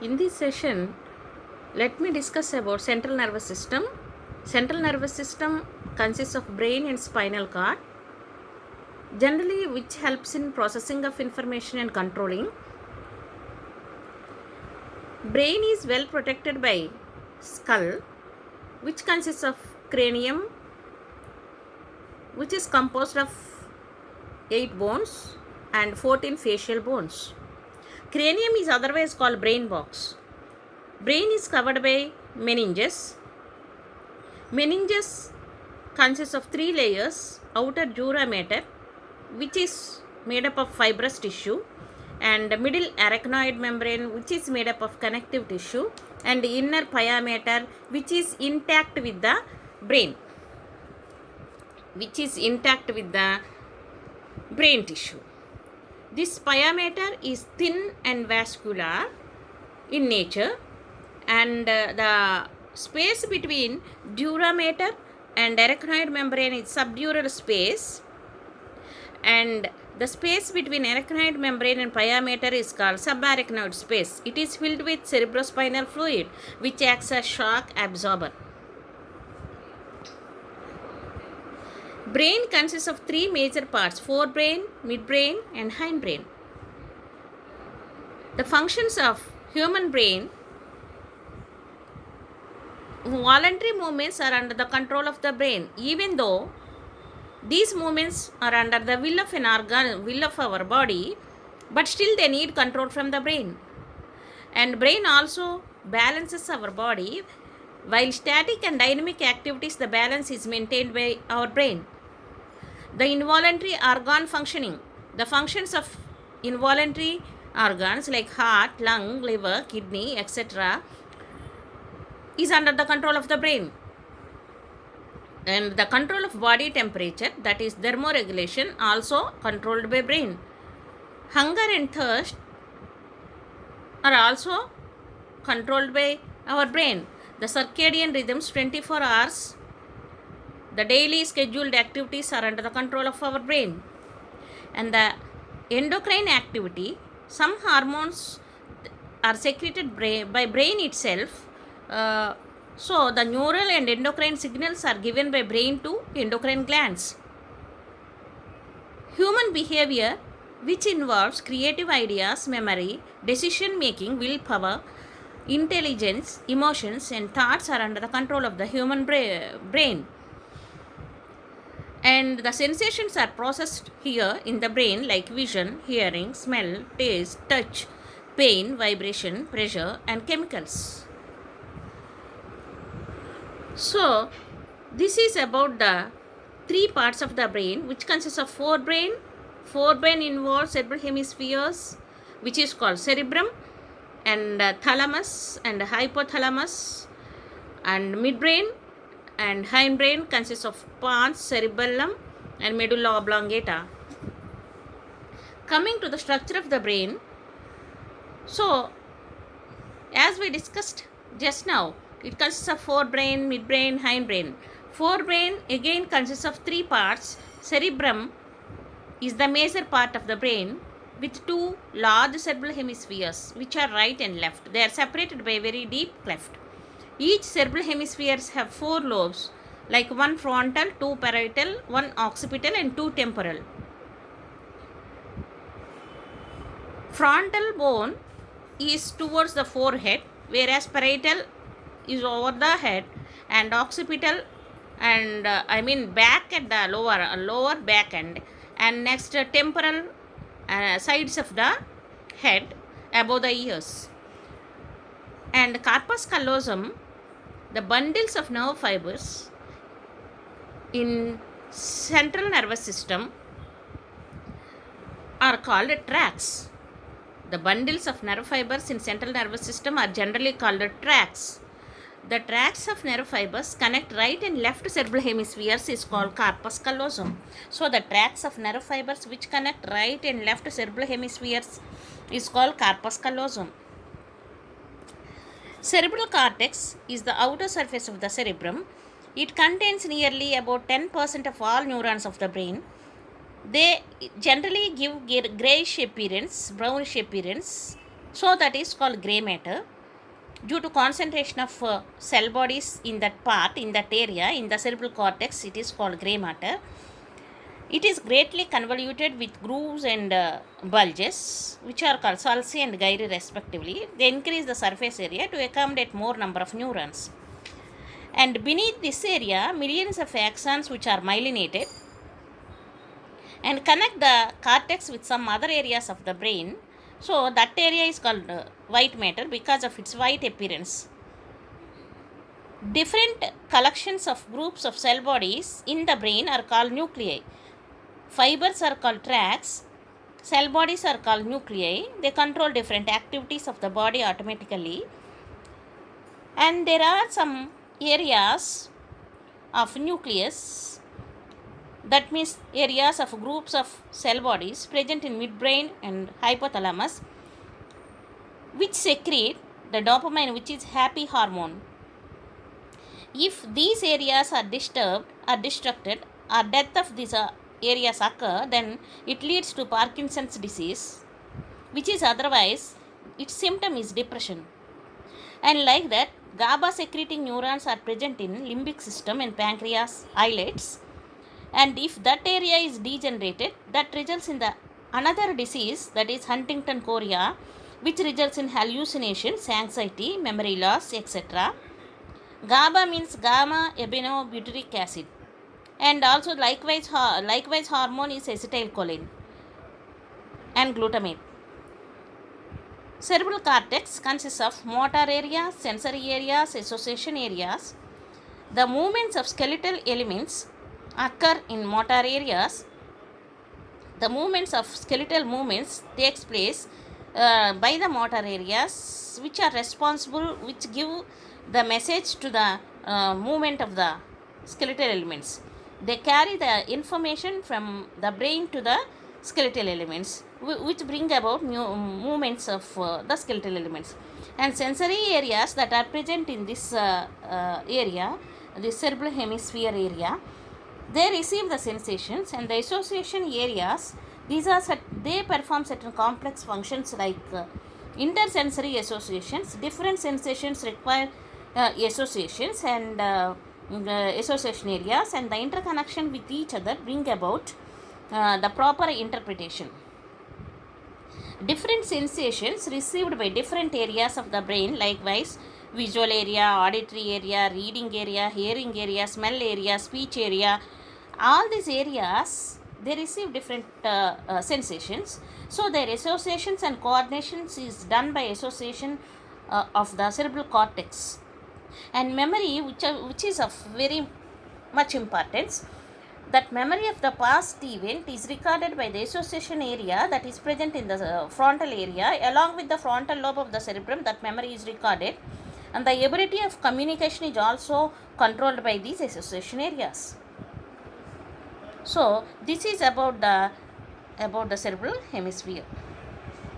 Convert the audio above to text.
In this session, let me discuss about central nervous system. Central nervous system consists of brain and spinal cord, generally which helps in processing of information and controlling. Brain is well protected by skull, which consists of cranium, which is composed of 8 bones and 14 facial bones. Cranium is otherwise called brain box. Brain is covered by meninges. Meninges consists of 3 layers: outer dura mater, which is made up of fibrous tissue, and middle arachnoid membrane, which is made up of connective tissue, and inner pia mater, which is intact with the brain, tissue. This pia mater is thin and vascular in nature, and the space between dura mater and arachnoid membrane is subdural space, and the space between arachnoid membrane and pia mater is called subarachnoid space. It is filled with cerebrospinal fluid, which acts as shock absorber. Brain consists of 3 major parts: forebrain, midbrain, and hindbrain. The functions of human brain: voluntary movements are under the control of the brain, even though these movements are under the will of our body, but still they need control from the brain. And brain also balances our body. While static and dynamic activities, the balance is maintained by our brain. The involuntary organ functioning. The functions of involuntary organs like heart, lung, liver, kidney, etc. is under the control of the brain. And the control of body temperature, that is thermoregulation, also controlled by brain. Hunger and thirst are also controlled by our brain. The circadian rhythms, 24 hours, the daily scheduled activities are under the control of our brain. And the endocrine activity, some hormones are secreted by brain itself. So the neural and endocrine signals are given by brain to endocrine glands. Human behavior, which involves creative ideas, memory, decision making, willpower, intelligence, emotions, and thoughts, are under the control of the human brain. And the sensations are processed here in the brain, like vision, hearing, smell, taste, touch, pain, vibration, pressure, and chemicals. So this is about the 3 parts of the brain, which consists of forebrain. Forebrain involves cerebral hemispheres, which is called cerebrum, and thalamus and hypothalamus, and midbrain and hindbrain consists of pons, cerebellum, and medulla oblongata. Coming to the structure of the brain, so as we discussed just now, it consists of forebrain, midbrain, hindbrain. Forebrain again consists of 3 parts. Cerebrum is the major part of the brain, with 2 large cerebral hemispheres, which are right and left. They are separated by a very deep cleft. Each cerebral hemispheres have 4 lobes, like 1 frontal, 2 parietal, 1 occipital, and 2 temporal. Frontal bone is towards the forehead, whereas parietal is over the head, and occipital and back at the lower back end, and next temporal sides of the head above the ears. And corpus callosum, the bundles of nerve fibers in central nervous system, are called tracts. The bundles of nerve fibers in central nervous system are generally called tracts. The tracts of nerve fibers connect right and left cerebral hemispheres is called corpus callosum. So the tracts of nerve fibers which connect right and left cerebral hemispheres is called corpus callosum. Cerebral cortex is the outer surface of the cerebrum. It contains nearly about 10% of all neurons of the brain. They generally give grayish appearance, brownish appearance, So that is called gray matter. Due to concentration of cell bodies in that part, in that area, in the cerebral cortex, it is called gray matter. It is greatly convoluted with grooves and bulges, which are called sulci and gyri respectively. They increase the surface area to accommodate more number of neurons. And beneath this area, millions of axons which are myelinated and connect the cortex with some other areas of the brain. So that area is called white matter because of its white appearance. Different collections of groups of cell bodies in the brain are called nuclei. Fibers are called tracts. Cell bodies are called nuclei. They control different activities of the body automatically. And there are some areas of nucleus, that means areas of groups of cell bodies present in midbrain and hypothalamus, which secrete the dopamine, which is happy hormone. If these areas are disturbed or destructed or death of these areas occur, then it leads to Parkinson's disease, which is otherwise its symptom is depression. And like that, GABA secreting neurons are present in limbic system and pancreas, islets, and if that area is degenerated, that results in the another disease, that is Huntington chorea, which results in hallucinations, anxiety, memory loss, etc. GABA means gamma aminobutyric acid, and also likewise hormone is acetylcholine and glutamate. Cerebral cortex consists of motor areas, sensory areas, association areas. The movements of skeletal elements occur in motor areas. The movements of skeletal movements takes place by the motor areas, which are responsible, which give the message to the movement of the skeletal elements. They carry the information from the brain to the skeletal elements, which bring about movements of the skeletal elements. And sensory areas that are present in this area, the cerebral hemisphere area, they receive the sensations, and the association areas, these are they perform certain complex functions like intersensory associations. Different sensations require associations and association areas, and the interconnection with each other bring about the proper interpretation. Different sensations received by different areas of the brain, likewise visual area, auditory area, reading area, hearing area, smell area, speech area, all these areas, they receive different sensations. So their associations and coordinations is done by association of the cerebral cortex. And memory, which is of very much importance, that memory of the past event is recorded by the association area that is present in the frontal area. Along with the frontal lobe of the cerebrum, that memory is recorded, and the ability of communication is also controlled by these association areas. So this is about the cerebral hemisphere.